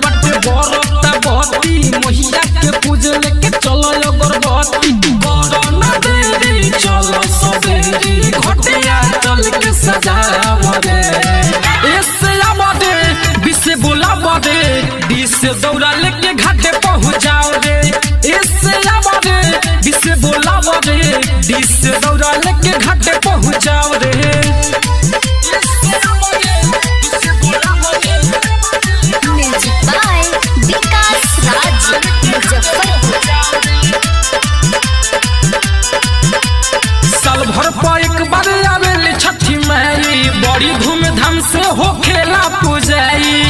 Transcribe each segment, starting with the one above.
बटे बरता बती महिया के पूजे लेके चलो अगरबत्ती कोरोना देरी चलो सबेरी घटिया चल के सजावा रे इससे आवादे बिसे बोलावा रे दिसे दौड़ा लेके घाटे पहुंचाओ रे इससे आवादे बिसे बोलावा रे दिसे दौड़ा लेके घाटे पहुंचाओ रे साल भर पर एक बार आवेली छठी माई बड़ी धूमधाम से हो खेला पूजाई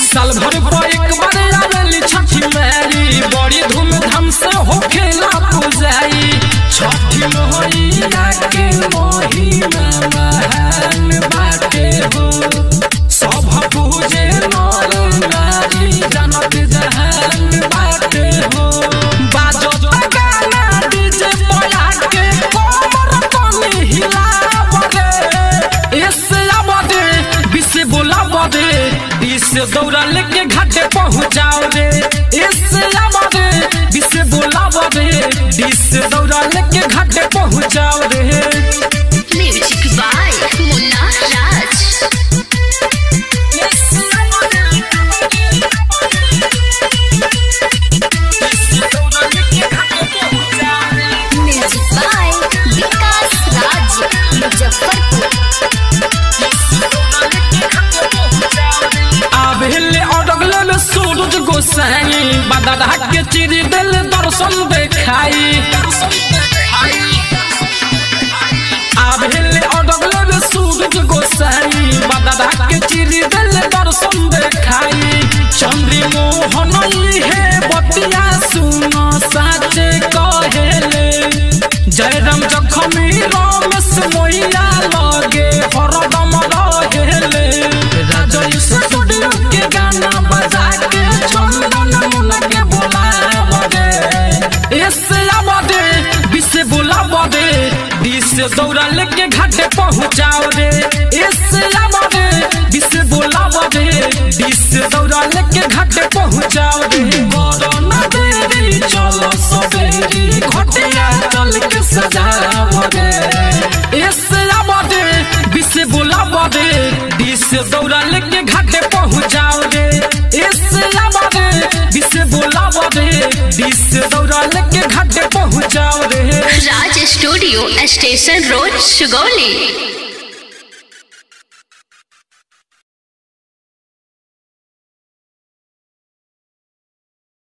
साल भर पर एक बार आवेली छठी माई बड़ी धूमधाम से हो खेला पूजाई छठी मैया के महिमा महान बाटे हो सब पूजे नर नारी जनत जहान बाटे हो बाजो गाना डीजे बजा के कमर तनी हिलाव रे इससे आवादे बिसे बोलाव रे दिसे दौड़ा लेके घाटे पहुंचाओ रे इससे आवादे बिसे बोलाव रे दिसे दौड़ा लेके घाटे पहुंचाओ रे music by Munna Raj music by Vikas Raj Muzaffarpur आबेले अडगले में सूरज गोसाई बदरा के चिरी दिल दर्शन देखाई आबेले अडगले में सूरज गोसाई बदरा के चिरी दिल दर्शन देखाई चंद्री मोहन है बतिया सुनो साचे कहेले जयराम जखमी रमेश मोइया लगे हरदम रहेले राजई स्टूडियो के गाना बजा के चंदन मुन के बोलाव रे इससे आवादे बिसे बोलाव रे दिसे दौड़ा लेके घाटे पहुंचाओ रे इससे आवादे बिसे बोलाव रे दिसे दौड़ा लेके घाटे पहुंचाओ रे कोरोना देरी चलो सबेरी घटिया चल के सजाव रे इससे आवादे बिसे बोलाव रे दिसे दौड़ा लेके घाटे पहुंचाओ रे इससे आवादे बिसे बोलाव रे दिसे दौड़ा लेके घाटे पहुंचाओ रे राज स्टूडियो स्टेशन रोड सुगौली।